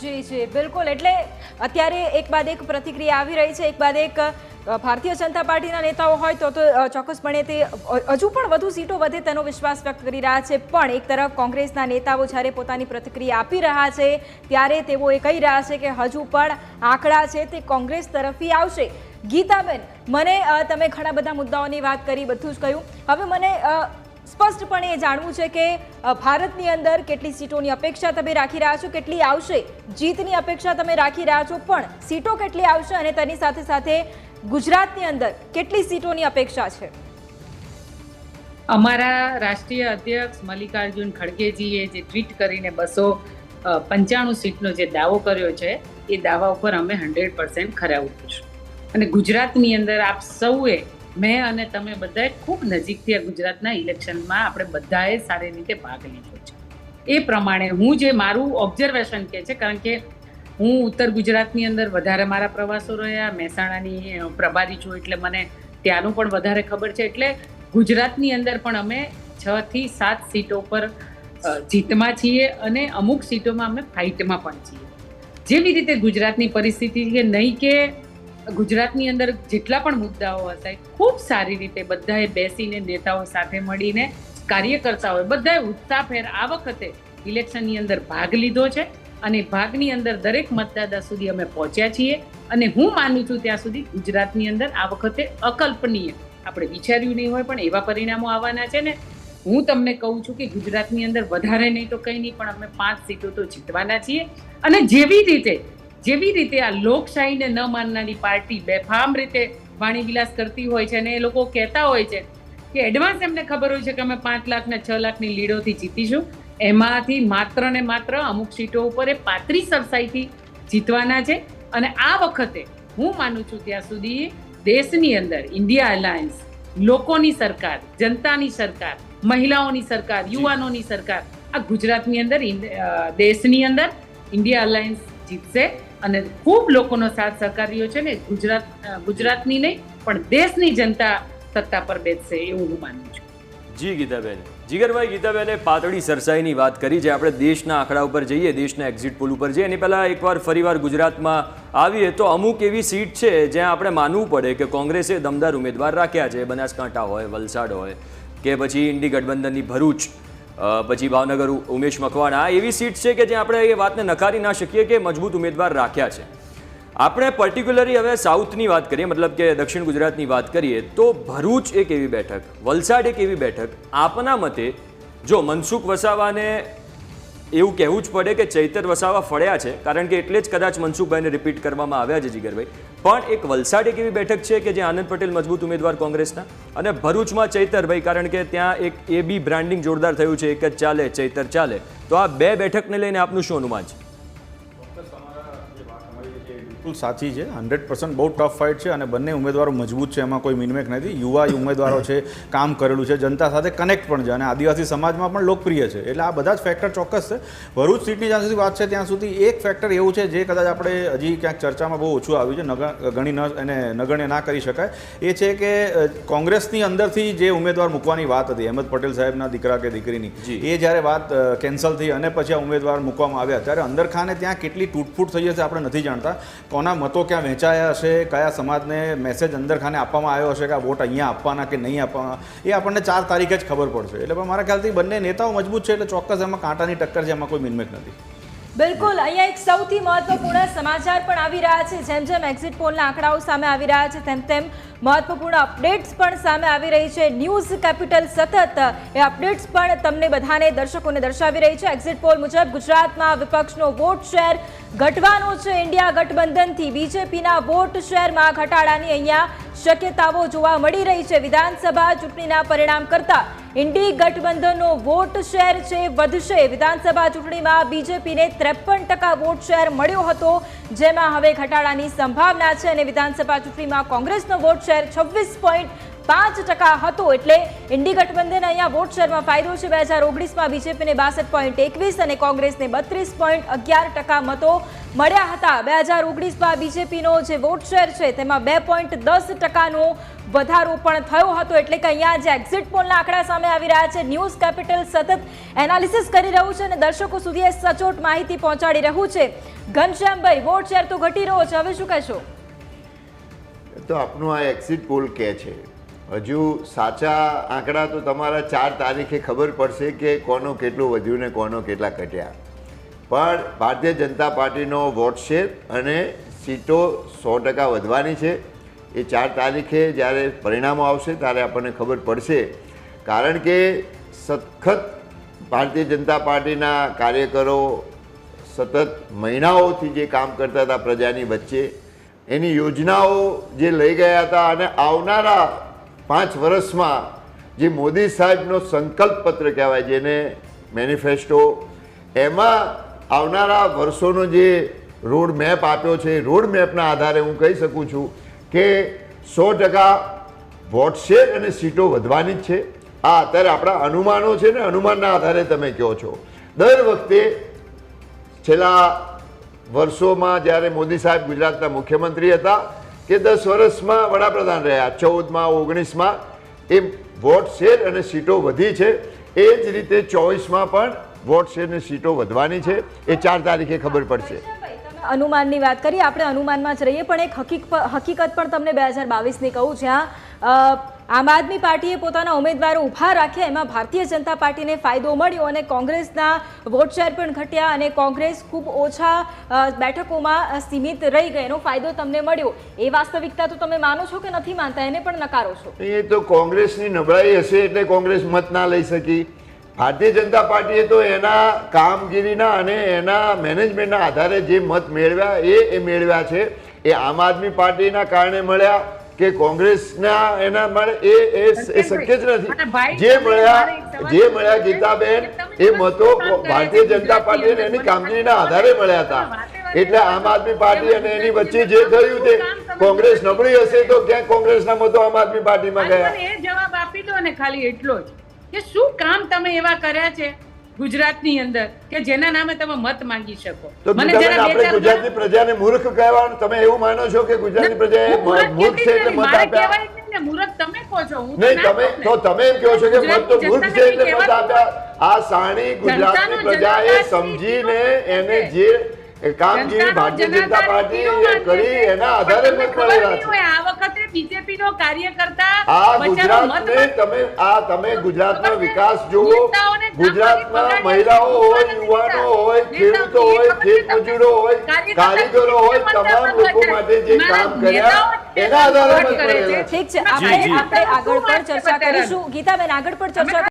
જી જી બિલકુલ, એટલે અત્યારે એક બાદ એક પ્રતિક્રિયા આવી રહી છે, એક બાદ એક ભારતીય જનતા પાર્ટીના નેતાઓ હોય તો ચોક્કસપણે તે હજુ પણ વધુ સીટો વધે તેનો વિશ્વાસ વ્યક્ત કરી રહ્યા છે, પણ એક તરફ કોંગ્રેસના નેતાઓ જ્યારે પોતાની પ્રતિક્રિયા આપી રહ્યા છે ત્યારે તેઓ એ કહી રહ્યા છે કે હજુ પણ આંકડા છે તે કોંગ્રેસ તરફથી આવશે. ગીતાબેન, મને તમે ઘણા બધા મુદ્દાઓની વાત કરી, બધું જ કહ્યું, હવે મને સ્પષ્ટપણે એ જાણવું છે કે ભારતની અંદર કેટલી સીટોની અપેક્ષા તમે રાખી રહ્યા છો, કેટલી આવશે? જીતની અપેક્ષા તમે રાખી રહ્યા છો, પણ સીટો કેટલી આવશે અને તેની સાથે સાથે ગુજરાતની અંદર કેટલી સીટોની અપેક્ષા છે? અમારા રાષ્ટ્રીય અધ્યક્ષ મલ્લિકાર્જુન ખડગેજીએ જે ટ્વીટ કરીને 295 સીટનો જે દાવો કર્યો છે એ દાવા ઉપર અમે 100% ખરા ઉતરીશું. અને ગુજરાતની અંદર આપ સૌએ, મેં અને તમે બધાએ ખૂબ નજીકથી આ ગુજરાતના ઇલેક્શનમાં આપણે બધાએ સારી રીતે ભાગ લીધો છે. એ પ્રમાણે હું જે મારું ઓબ્ઝર્વેશન કે છે, કારણ કે હું ઉત્તર ગુજરાતની અંદર વધારે મારા પ્રવાસો રહ્યા, મહેસાણાની પ્રભારી છું એટલે મને ત્યાંનું પણ વધારે ખબર છે. એટલે ગુજરાતની અંદર પણ અમે 6 થી 7 સીટો પર જીતમાં છીએ અને અમુક સીટોમાં અમે ફાઇટમાં પણ છીએ. જેવી રીતે ગુજરાતની પરિસ્થિતિ છે, નહીં કે ગુજરાતની અંદર જેટલા પણ મુદ્દાઓ હશે ખૂબ સારી રીતે બધાએ બેસીને નેતાઓ સાથે મળીને કાર્યકર્તાઓએ બધાએ ઉત્સાહભેર આ વખતે ઇલેક્શનની અંદર ભાગ લીધો છે અને ભાગની અંદર દરેક મતદાતા સુધી અમે પહોંચ્યા છીએ. અને હું માનું છું ત્યાં સુધી ગુજરાતની અંદર આ વખતે અકલ્પનીય, આપણે વિચાર્યું નહીં હોય પણ એવા પરિણામો આવવાના છે ને. હું તમને કહું છું કે ગુજરાતની અંદર વધારે નહીં તો કંઈ નહીં, પણ અમે 5 સીટો તો જીતવાના છીએ. અને જેવી રીતે આ લોકશાહીને ન માનનારી પાર્ટી બેફામ રીતે વાણીવિલાસ કરતી હોય છે અને એ લોકો કહેતા હોય છે કે એડવાન્સ એમને ખબર હોય છે કે અમે 5 લાખ ને 6 લાખની લીડોથી જીતીશું, એમાંથી માત્ર ને માત્ર અમુક સીટો ઉપર એ 35 સરસાઈથી જીતવાના છે. અને આ વખતે હું માનું છું ત્યાં સુધી દેશની અંદર ઇન્ડિયા અલાયન્સ, લોકોની સરકાર, જનતાની સરકાર, મહિલાઓની સરકાર, યુવાનોની સરકાર, આ ગુજરાતની અંદર દેશની અંદર ઇન્ડિયા અલાયન્સ જીતશે અને ખૂબ લોકોનો સાથ સહકાર રહ્યો છે ને. ગુજરાતની નહીં પણ દેશની જનતા સત્તા પર બેસશે એવું હું માનું છું. જી ગીતાબેન, જીગરભાઈ, ગીતાબેને પાતળી સરસાઈની વાત કરી છે. આપણે દેશના આંકડા ઉપર જઈએ, દેશના એક્ઝિટ પોલ ઉપર જઈએ એની પહેલાં એકવાર ફરીવાર ગુજરાતમાં આવીએ તો અમુક એવી સીટ છે જ્યાં આપણે માનવું પડે કે કોંગ્રેસે દમદાર ઉમેદવાર રાખ્યા છે. બનાસકાંઠા હોય, વલસાડ હોય કે પછી ઇન્ડી ગઠબંધનની ભરૂચ, પછી ભાવનગર ઉમેશ મકવાણા, એવી સીટ છે કે જ્યાં આપણે એ વાતને નકારી ના શકીએ કે મજબૂત ઉમેદવાર રાખ્યા છે. આપણે પર્ટિક્યુલરલી હવે સાઉથની વાત કરીએ, મતલબ કે દક્ષિણ ગુજરાતની વાત કરીએ તો ભરૂચ એક એવી બેઠક, વલસાડ એક એવી બેઠક, આપના મતે જો મનસુખ વસાવાને એવું કહેવું જ પડે કે ચૈતર વસાવા ફળ્યા છે, કારણ કે એટલે જ કદાચ મનસુખભાઈને રિપીટ કરવામાં આવ્યા છે જીગરભાઈ, પણ એક વલસાડ એક એવી બેઠક છે કે જ્યાં આનંદ પટેલ મજબૂત ઉમેદવાર કોંગ્રેસના, અને ભરૂચમાં ચૈતરભાઈ, કારણ કે ત્યાં એક એ બી બ્રાન્ડિંગ જોરદાર થયું છે, એક જ ચાલે ચૈતર ચાલે. તો આ બે બેઠકને લઈને આપનું શું અનુમાન છે? બિલકુલ સાચી છે, 100% બહુ ટફ ફાઇટ છે અને બંને ઉમેદવારો મજબૂત છે, એમાં કોઈ મિનમેક નથી. યુવા ઉમેદવારો છે, કામ કરેલું છે, જનતા સાથે કનેક્ટ પણ છે અને આદિવાસી સમાજમાં પણ લોકપ્રિય છે. એટલે આ બધા જ ફેક્ટર ચોક્કસ છે. ભરૂચ સીટની જ્યાં સુધી વાત છે ત્યાં સુધી એક ફેક્ટર એવું છે જે કદાચ આપણે હજી ક્યાંક ચર્ચામાં બહુ ઓછું આવ્યું છે, નગણ્ય ના કરી શકાય, એ છે કે કોંગ્રેસની અંદરથી જે ઉમેદવાર મૂકવાની વાત હતી અહેમદ પટેલ સાહેબના દીકરા કે દીકરીની, એ જ્યારે વાત કેન્સલ થઈ અને પછી આ ઉમેદવાર મૂકવામાં આવ્યા ત્યારે અંદરખાને ત્યાં કેટલી તૂટફૂટ થઈ હશે આપણે નથી જાણતા. કોના મતો ક્યાં વહેંચાયા હશે, કયા સમાજને મેસેજ અંદરખાને આપવામાં આવ્યો હશે કે આ વોટ અહીંયા આપવાના કે નહીં આપવાના, એ આપણને 4 તારીખે જ ખબર પડશે. એટલે મારા ખ્યાલથી બંને નેતાઓ મજબૂત છે, એટલે ચોક્કસ એમાં કાંટાની ટક્કર છે, એમાં કોઈ મિનમેક નથી. બિલકુલ, અહીંયા એક સૌથી મહત્વપૂર્ણ સમાચાર પણ આવી રહ્યા છે. જેમ જેમ એક્ઝિટ પોલના આંકડાઓ સામે આવી રહ્યા છે તેમ તેમ મહત્વપૂર્ણ અપડેટ્સ પણ સામે આવી રહી છે. ન્યૂઝ કેપિટલ સતત એ અપડેટ્સ પણ તમને બધાને દર્શકોને દર્શાવી રહી છે. એક્ઝિટ પોલ મુજબ ગુજરાતમાં વિપક્ષનો વોટ શેર ઘટવાનો છે. ઇન્ડિયા ગઠબંધનથી બીજેપીના વોટ શેરમાં ઘટાડાની અહીંયા શક્યતાઓ જોવા મળી રહી છે. વિધાનસભા ચૂંટણીના પરિણામ કરતા ઇન્ડી ગઠબંધનનો વોટ શેર છે વધશે. વિધાનસભા ચૂંટણીમાં બીજેપીને 53% વોટ શેર મળ્યો હતો, જેમાં હવે ઘટાડાની સંભાવના છે અને વિધાનસભા ચૂંટણીમાં કોંગ્રેસનો વોટ શેર 26.5% હતો. એટલે ઇન્ડી ગઠબંધન અહીંયા વોટ શેરમાં ફાયદો છે. 2019માં બીજેપીને 62.21 અને કોંગ્રેસને 32.11% મતો મળ્યા હતા. 2019માં બીજેપીનો જે વોટ શેર છે તેમાં 2.10%નો વધારો પણ થયો હતો. એટલે કે અહીંયા જે એક્ઝિટ પોલના આંકડા સામે આવી રહ્યા છે, ન્યૂઝ કેપિટલ સતત એનાલિસિસ કરી રહ્યું છે અને દર્શકો સુધી સચોટ માહિતી પહોંચાડી રહ્યું છે. ઘનશ્યામભાઈ, વોટ શેર તો ઘટી રહ્યો છે, હવે શું કહેશો? તો આપનું આ એક્ઝિટ પોલ કહે છે, હજુ સાચા આંકડા તો તમારા 4 તારીખે ખબર પડશે કે કોનું કેટલું વધ્યું ને કોનો કેટલા ઘટ્યા. પણ ભારતીય જનતા પાર્ટીનો વોટ શેર અને સીટો 100% વધવાની છે. એ 4 તારીખે જ્યારે પરિણામો આવશે ત્યારે આપણને ખબર પડશે. કારણ કે સખત ભારતીય જનતા પાર્ટીના કાર્યકરો સતત મહિનાઓથી જે કામ કરતા હતા પ્રજાની વચ્ચે, એની યોજનાઓ જે લઈ ગયા હતા અને આવનારા 5 વર્ષમાં જે મોદી સાહેબનો સંકલ્પ પત્ર કહેવાય, જેને મેનિફેસ્ટો, એમાં આવનારા વર્ષોનો જે રોડ મેપ આપ્યો છે, રોડ મેપના આધારે હું કહી શકું છું કે 100% વોટ શેર અને સીટો વધવાની જ છે. આ અત્યારે આપણા અનુમાનો છે ને, અનુમાનના આધારે તમે કહો છો. દર વખતે છેલ્લા વર્ષોમાં જ્યારે મોદી સાહેબ ગુજરાતના મુખ્યમંત્રી હતા કે 10 વર્ષમાં વડાપ્રધાન રહ્યા, 14માં 19માં, એ વોટ શેર અને સીટો વધી છે. એ જ રીતે 24માં પણ વોટ શેર અને સીટો વધવાની છે. એ 4 તારીખે ખબર પડશે. અનુમાનની વાત કરીએ, આપણે અનુમાનમાં જ રહીએ, પણ એક હકીકત પણ તમને 2022ની કહું, જ્યાં આમ આદમી પાર્ટીએ પોતાના ઉમેદવારો ઊભા રાખ્યા, એમાં ભારતીય જનતા પાર્ટીને ફાયદો મળ્યો અને કોંગ્રેસના વોટ શેર પણ ઘટ્યા અને કોંગ્રેસ ખૂબ ઓછા બેઠકોમાં સીમિત રહી ગઈ, એનો ફાયદો તમને મળ્યો. એ વાસ્તવિકતા તો તમે માનો છો કે નથી માનતા, એને પણ નકારો છો? એ તો કોંગ્રેસની નબળાઈ હશે એટલે કોંગ્રેસ મત ના લઈ શકી. ભારતીય જનતા પાર્ટીએ તો એના કામગીરીના અને એના મેનેજમેન્ટના આધારે જે મત મેળવ્યા એ મેળવ્યા છે. એ આમ આદમી પાર્ટીના કારણે મળ્યા કે કોંગ્રેસના એના મળે એ શક્ય જ નથી. જે મળ્યા ગીતાબેન, એ મતો ભારતીય જનતા પાર્ટી અને એની કામગીરીના આધારે મળ્યા હતા. એટલે આમ આદમી પાર્ટી અને એની વચ્ચે જે થયું તે કોંગ્રેસ નબળી હશે તો ક્યાંક કોંગ્રેસના મતો આમ આદમી પાર્ટીમાં ગયા. એ જવાબ આપી દો ને ખાલી એટલો જ કે શું કામ તમે એવા કર્યા છે ગુજરાતની અંદર કે જેના નામે તમે મત માંગી શકો? તો આપણે ગુજરાતની પ્રજાને મૂર્ખ કહેવાનું તમે એવું માનો છો કે ગુજરાતની પ્રજાએ મૂર્ખ છે એટલે મત આપ્યા? મૂર્ખ તમે કહો છો, હું નહીં, તમે એમ કહો છો કે મત તો મૂર્ખ છે એટલે મત આપ્યા. આ સાણી ગુજરાતની પ્રજાએ સમજીને એને જે કામગીરી ભારતીય જનતા પાર્ટી કરી એના આધારે મત મળેલા છે. આ વખતે બીજેપી નો કાર્યકર્તા તમે ગુજરાતનો વિકાસ જુઓ. ગુજરાતમાં મહિલાઓ હોય, યુવાનો હોય, ખેડૂતો હોય, ખેતમજૂરો હોય, કારીગરો હોય, તમામ લોકો માટે જે કામ કર્યા એના આધારે મત મળેલા છે. ઠીક છે, આપણે આગળ પણ ચર્ચા કરીશું. ગીતાબેન, આગળ પણ ચર્ચા